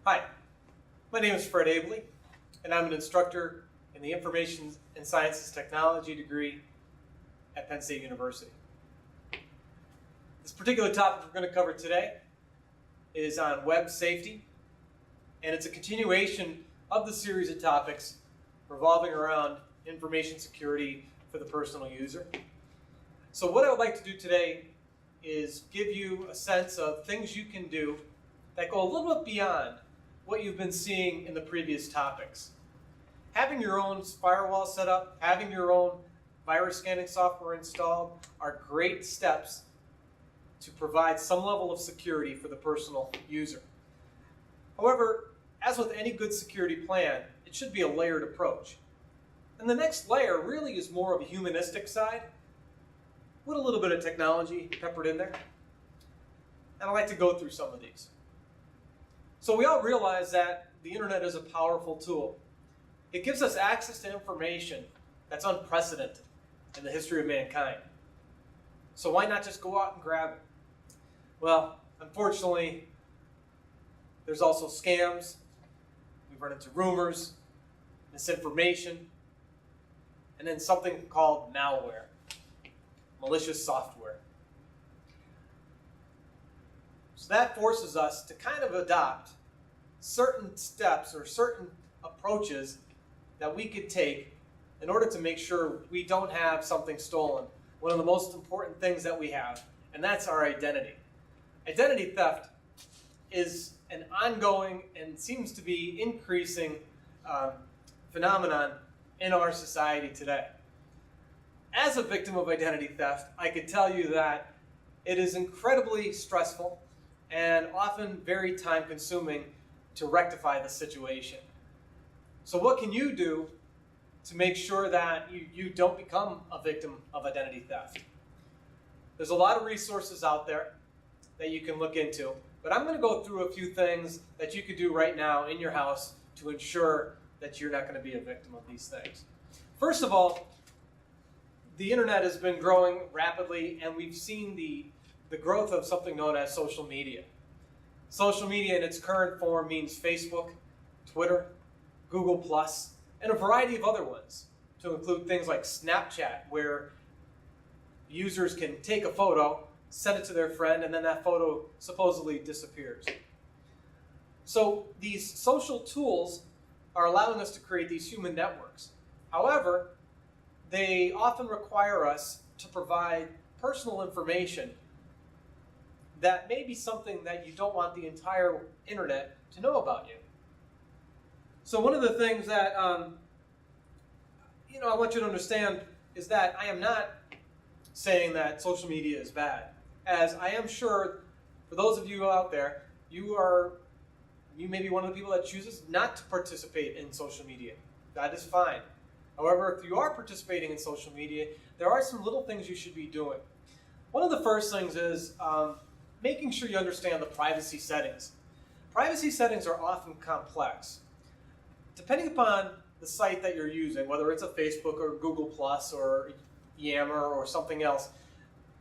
Hi, my name is Fred Abley, and I'm an instructor in the Information and Sciences Technology degree at Penn State University. This particular topic we're going to cover today is on web safety, and it's a continuation of the series of topics revolving around information security for the personal user. So what I would like to do today is give you a sense of things you can do that go a little bit beyond what you've been seeing in the previous topics. Having your own firewall set up, having your own virus scanning software installed are great steps to provide some level of security for the personal user. However, as with any good security plan, it should be a layered approach. And the next layer really is more of a humanistic side with a little bit of technology peppered in there. And I'd like to go through some of these. So we all realize that the internet is a powerful tool. It gives us access to information that's unprecedented in the history of mankind. So why not just go out and grab it? Well, unfortunately, there's also scams. We've run into rumors, misinformation, and then something called malware, malicious software. So that forces us to kind of adopt certain steps or certain approaches that we could take in order to make sure we don't have something stolen. One of the most important things that we have, and that's our identity. Identity theft is an ongoing and seems to be increasing phenomenon in our society today. As a victim of identity theft, I could tell you that it is incredibly stressful and often very time-consuming to rectify the situation. So what can you do to make sure that you don't become a victim of identity theft? There's a lot of resources out there that you can look into, but I'm going to go through a few things that you could do right now in your house to ensure that you're not going to be a victim of these things. First of all, the internet has been growing rapidly, and we've seen the growth of something known as social media. Social media in its current form means Facebook, Twitter, Google+, and a variety of other ones, to include things like Snapchat, where users can take a photo, send it to their friend, and then that photo supposedly disappears. So these social tools are allowing us to create these human networks. However, they often require us to provide personal information that may be something that you don't want the entire internet to know about you. So one of the things that I want you to understand is that I am not saying that social media is bad, as I am sure for those of you out there, you may be one of the people that chooses not to participate in social media. That is fine. However, if you are participating in social media, there are some little things you should be doing. One of the first things is making sure you understand the privacy settings. Privacy settings are often complex. Depending upon the site that you're using, whether it's a Facebook or Google Plus or Yammer or something else,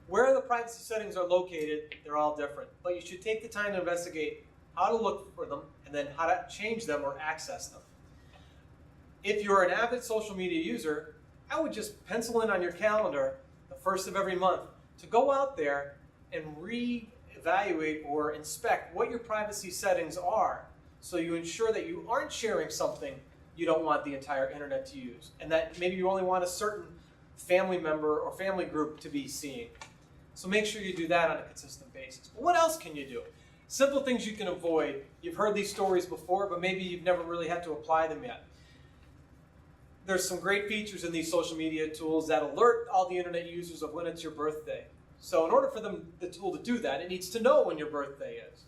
where the privacy settings are located, they're all different. But you should take the time to investigate how to look for them and then how to change them or access them. If you're an avid social media user, I would just pencil in on your calendar the first of every month to go out there and reevaluate or inspect what your privacy settings are, so you ensure that you aren't sharing something you don't want the entire internet to use, and that maybe you only want a certain family member or family group to be seeing. So make sure you do that on a consistent basis. But what else can you do? Simple things you can avoid. You've heard these stories before, but maybe you've never really had to apply them yet. There's some great features in these social media tools that alert all the internet users of when it's your birthday. So in order for the tool to do that, it needs to know when your birthday is.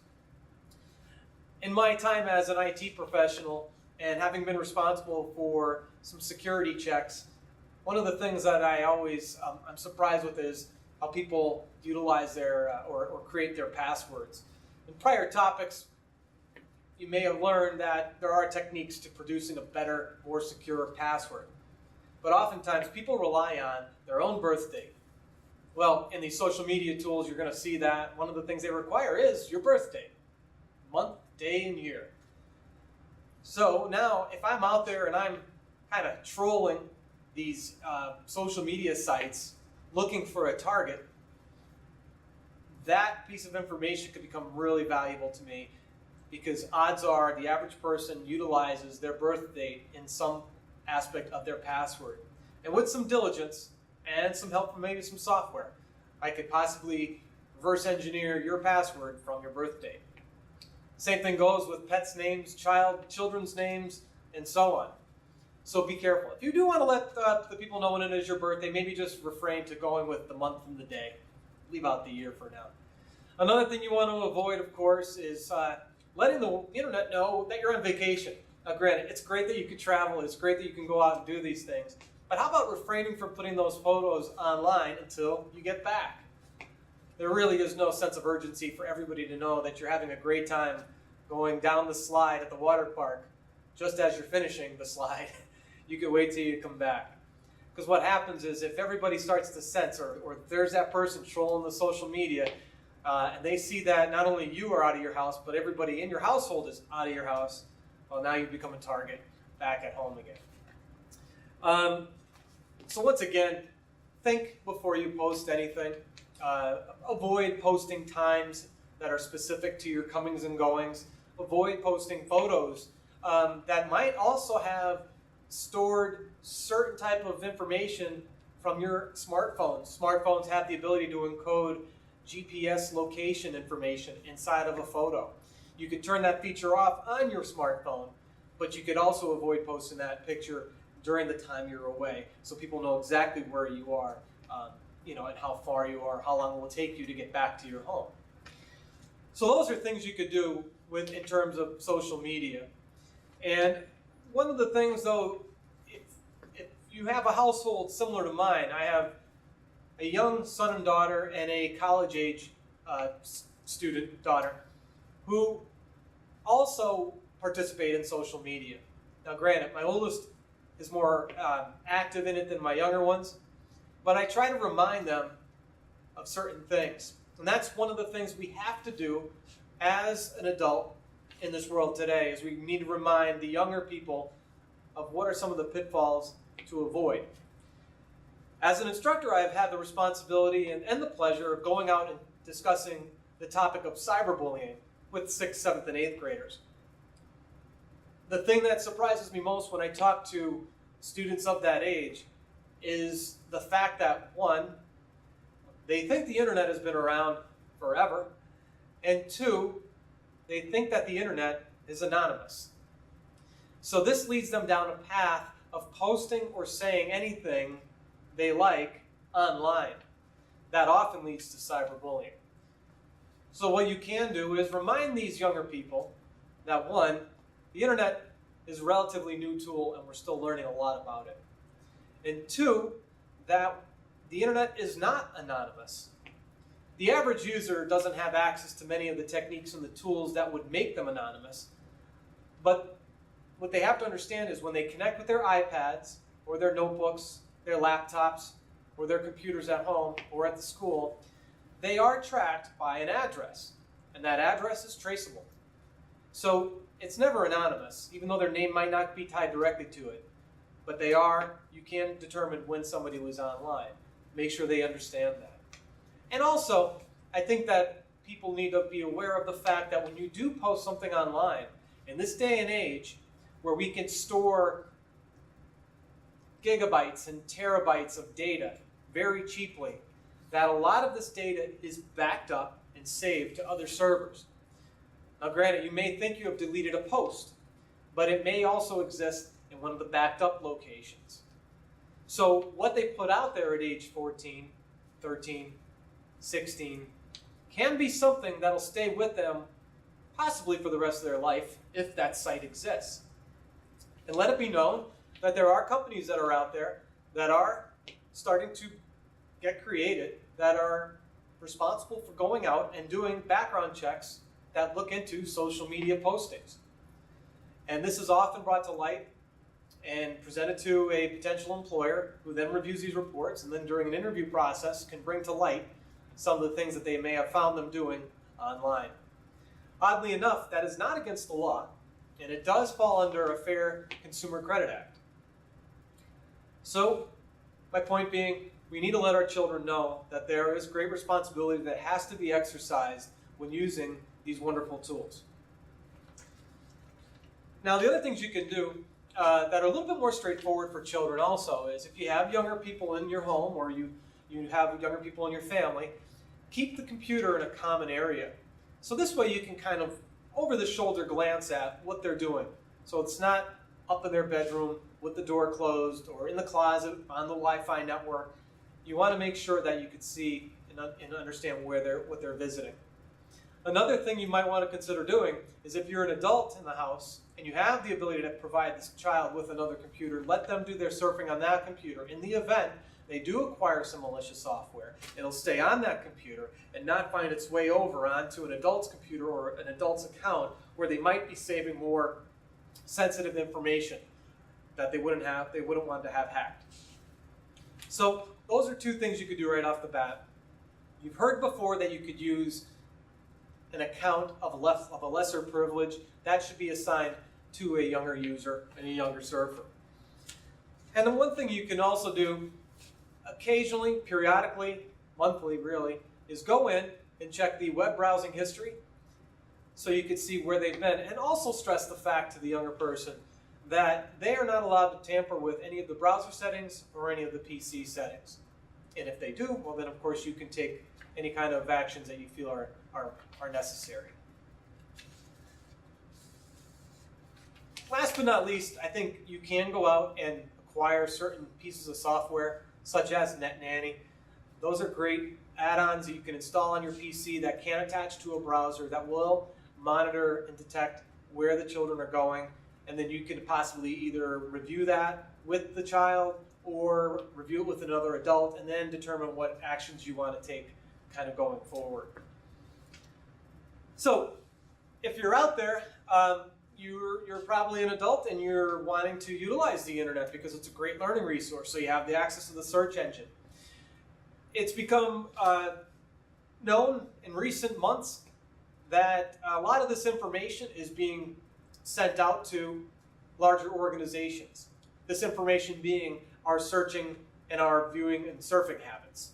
In my time as an IT professional and having been responsible for some security checks, one of the things that I always I'm surprised with is how people utilize their or create their passwords. In prior topics, you may have learned that there are techniques to producing a better, more secure password. But oftentimes people rely on their own birth date. Well, in these social media tools, you're going to see that one of the things they require is your birth date, month, day, and year. So now, if I'm out there and I'm kind of trolling these social media sites looking for a target, that piece of information could become really valuable to me, because odds are the average person utilizes their birth date in some aspect of their password. And with some diligence and some help from maybe some software, I could possibly reverse engineer your password from your birth date. Same thing goes with pets' names, children's names, and so on. So be careful. If you do want to let the people know when it is your birthday, maybe just refrain to going with the month and the day. Leave out the year for now. Another thing you want to avoid, of course, is letting the internet know that you're on vacation. Now, granted, it's great that you can travel. It's great that you can go out and do these things. But how about refraining from putting those photos online until you get back? There really is no sense of urgency for everybody to know that you're having a great time going down the slide at the water park just as you're finishing the slide. You can wait till you come back. Because what happens is if everybody starts to sense, or there's that person trolling the social media, and they see that not only you are out of your house, but everybody in your household is out of your house, well, now you become a target back at home again. So once again, think before you post anything. Avoid posting times that are specific to your comings and goings. Avoid posting photos that might also have stored certain type of information from your smartphones. Smartphones have the ability to encode GPS location information inside of a photo. You could turn that feature off on your smartphone, but you could also avoid posting that picture during the time you're away, so people know exactly where you are, and how far you are, how long it will take you to get back to your home. So those are things you could do in terms of social media. And one of the things, though, if you have a household similar to mine, I have a young son and daughter and a college-age student daughter who also participate in social media. Now, granted, my oldest is more active in it than my younger ones, but I try to remind them of certain things. And that's one of the things we have to do as an adult in this world today, is we need to remind the younger people of what are some of the pitfalls to avoid. As an instructor, I've had the responsibility and the pleasure of going out and discussing the topic of cyberbullying with 6th, 7th, and 8th graders. The thing that surprises me most when I talk to students of that age is the fact that, one, they think the internet has been around forever, and two, they think that the internet is anonymous. So this leads them down a path of posting or saying anything they like online. That often leads to cyberbullying. So what you can do is remind these younger people that, one, the internet is a relatively new tool and we're still learning a lot about it. And two, that the internet is not anonymous. The average user doesn't have access to many of the techniques and the tools that would make them anonymous. But what they have to understand is when they connect with their iPads or their notebooks, their laptops, or their computers at home or at the school, they are tracked by an address, and that address is traceable. So it's never anonymous, even though their name might not be tied directly to it. But you can determine when somebody was online. Make sure they understand that. And also, I think that people need to be aware of the fact that when you do post something online, in this day and age, where we can store gigabytes and terabytes of data very cheaply, that a lot of this data is backed up and saved to other servers. Now granted, you may think you have deleted a post, but it may also exist in one of the backed up locations. So what they put out there at age 14, 13, 16 can be something that'll stay with them possibly for the rest of their life if that site exists. And let it be known that there are companies that are out there that are starting to get created, that are responsible for going out and doing background checks that look into social media postings. And this is often brought to light and presented to a potential employer who then reviews these reports and then during an interview process can bring to light some of the things that they may have found them doing online. Oddly enough, that is not against the law. and it does fall under a Fair Consumer Credit Act. So, my point being, we need to let our children know that there is great responsibility that has to be exercised when using these wonderful tools. Now, the other things you can do that are a little bit more straightforward for children also is if you have younger people in your home or you have younger people in your family, keep the computer in a common area. So this way you can kind of over-the-shoulder glance at what they're doing. So it's not up in their bedroom with the door closed or in the closet on the Wi-Fi network. You want to make sure that you can see and understand what they're visiting. Another thing you might want to consider doing is if you're an adult in the house and you have the ability to provide this child with another computer, let them do their surfing on that computer. In the event they do acquire some malicious software, it'll stay on that computer and not find its way over onto an adult's computer or an adult's account where they might be saving more sensitive information that they wouldn't want to have hacked. So those are two things you could do right off the bat. You've heard before that you could use an account of a lesser privilege. That should be assigned to a younger user and a younger surfer. And then one thing you can also do occasionally, periodically, monthly really, is go in and check the web browsing history so you can see where they've been, and also stress the fact to the younger person that they are not allowed to tamper with any of the browser settings or any of the PC settings. And if they do, well then of course you can take any kind of actions that you feel are necessary. Last but not least, I think you can go out and acquire certain pieces of software such as Nanny. Those are great add-ons that you can install on your PC that can attach to a browser that will monitor and detect where the children are going, and then you can possibly either review that with the child or review it with another adult and then determine what actions you want to take kind of going forward. So if you're out there, you're probably an adult and you're wanting to utilize the internet because it's a great learning resource, so you have the access to the search engine. It's become known in recent months that a lot of this information is being sent out to larger organizations. This information being our searching and our viewing and surfing habits.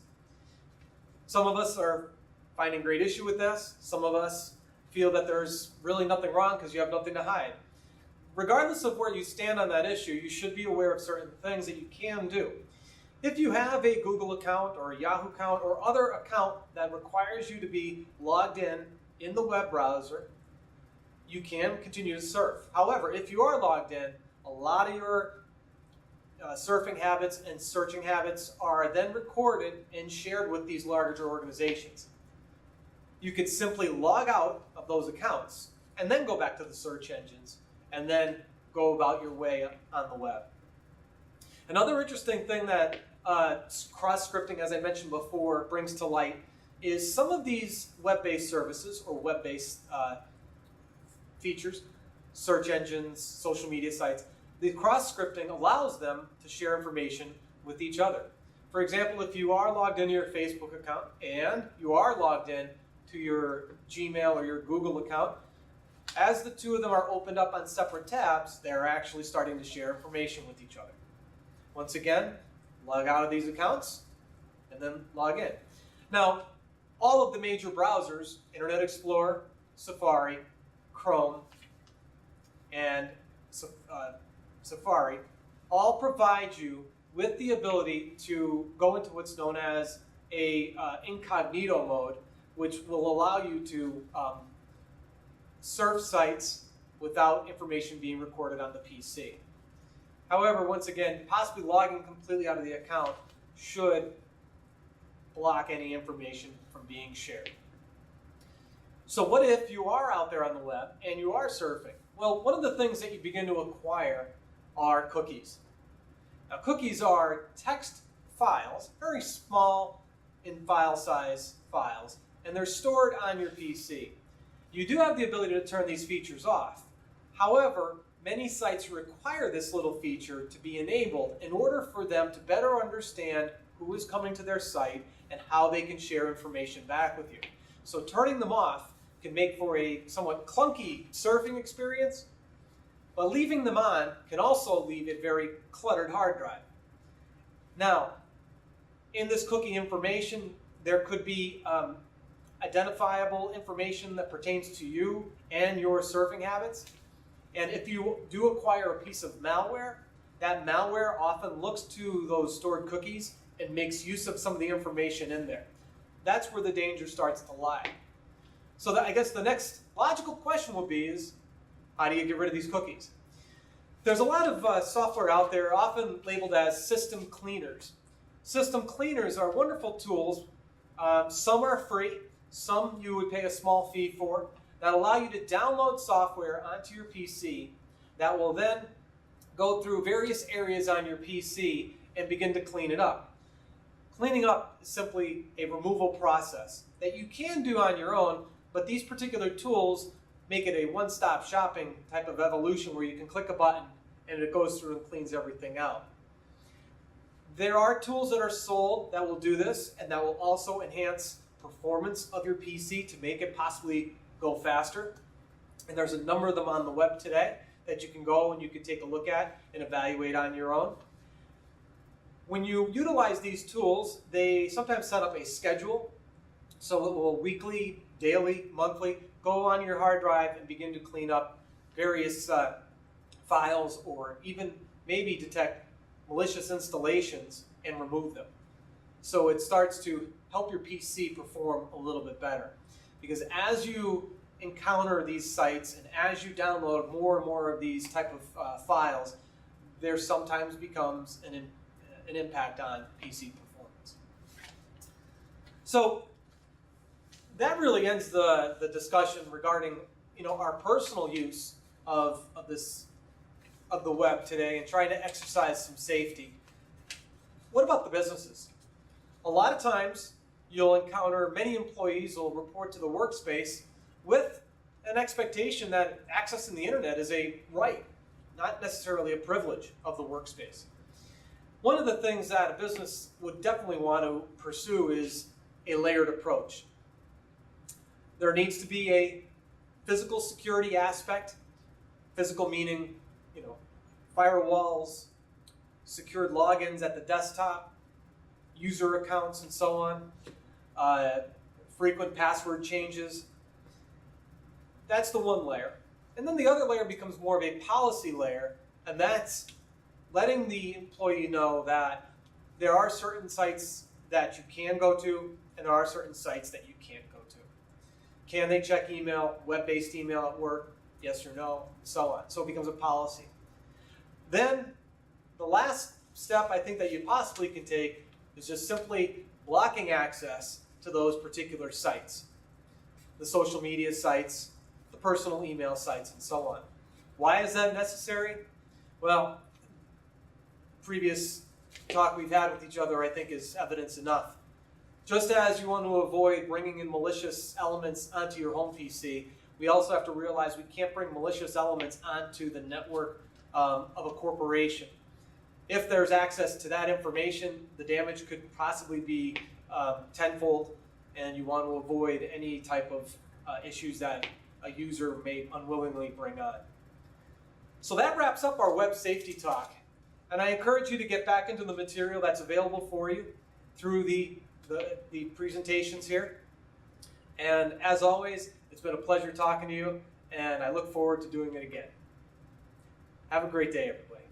Some of us are finding great issue with this. Some of us feel that there's really nothing wrong because you have nothing to hide. Regardless of where you stand on that issue, you should be aware of certain things that you can do. If you have a Google account or a Yahoo account or other account that requires you to be logged in the web browser, you can continue to surf. However, if you are logged in, a lot of your surfing habits and searching habits are then recorded and shared with these larger organizations. You could simply log out of those accounts and then go back to the search engines and then go about your way on the web. Another interesting thing that cross-scripting, as I mentioned before, brings to light is some of these web-based services or web-based features, search engines, social media sites. The cross-scripting allows them to share information with each other. For example, if you are logged into your Facebook account and you are logged in to your Gmail or your Google account, as the two of them are opened up on separate tabs, they're actually starting to share information with each other. Once again, log out of these accounts and then log in. Now, all of the major browsers, Internet Explorer, Safari, Chrome, and Safari, all provide you with the ability to go into what's known as a incognito mode, which will allow you to surf sites without information being recorded on the PC. However, once again, possibly logging completely out of the account should block any information from being shared. So what if you are out there on the web and you are surfing? Well, one of the things that you begin to acquire are cookies. Now, cookies are text files, very small in file size files, and they're stored on your PC. You do have the ability to turn these features off. However, many sites require this little feature to be enabled in order for them to better understand who is coming to their site and how they can share information back with you. So turning them off can make for a somewhat clunky surfing experience, But leaving them on can also leave a very cluttered hard drive. Now, in this cookie information, there could be identifiable information that pertains to you and your surfing habits. And if you do acquire a piece of malware, that malware often looks to those stored cookies and makes use of some of the information in there. That's where the danger starts to lie. So I guess the next logical question will be is, how do you get rid of these cookies? There's a lot of software out there, often labeled as system cleaners. System cleaners are wonderful tools. Some are free, some you would pay a small fee for, that allow you to download software onto your PC that will then go through various areas on your PC and begin to clean it up. Cleaning up is simply a removal process that you can do on your own, but these particular tools make it a one-stop shopping type of evolution where you can click a button and it goes through and cleans everything out. There are tools that are sold that will do this and that will also enhance performance of your PC to make it possibly go faster. And there's a number of them on the web today that you can go and you can take a look at and evaluate on your own. When you utilize these tools, they sometimes set up a schedule, so it will weekly, daily, monthly, go on your hard drive and begin to clean up various files or even maybe detect malicious installations and remove them. So it starts to help your PC perform a little bit better. Because as you encounter these sites and as you download more and more of these type of files, there sometimes becomes an impact on PC performance. So that really ends the discussion regarding our personal use of the web today and trying to exercise some safety. What about the businesses? A lot of times you'll encounter many employees will report to the workspace with an expectation that accessing the internet is a right, not necessarily a privilege of the workspace. One of the things that a business would definitely want to pursue is a layered approach. There needs to be a physical security aspect, physical meaning, firewalls, secured logins at the desktop, user accounts and so on, frequent password changes. That's the one layer. And then the other layer becomes more of a policy layer, and that's letting the employee know that there are certain sites that you can go to and there are certain sites that you can't go to. Can they check email, web-based email at work? Yes or no, and so on. So it becomes a policy. Then the last step I think that you possibly can take is just simply blocking access to those particular sites. The social media sites, the personal email sites, and so on. Why is that necessary? Well, previous talk we've had with each other I think is evidence enough. Just as you want to avoid bringing in malicious elements onto your home PC, we also have to realize we can't bring malicious elements onto the network of a corporation. If there's access to that information, the damage could possibly be tenfold, and you want to avoid any type of issues that a user may unwillingly bring on. So that wraps up our web safety talk. And I encourage you to get back into the material that's available for you through the presentations here. And as always, it's been a pleasure talking to you, and I look forward to doing it again. Have a great day, everybody.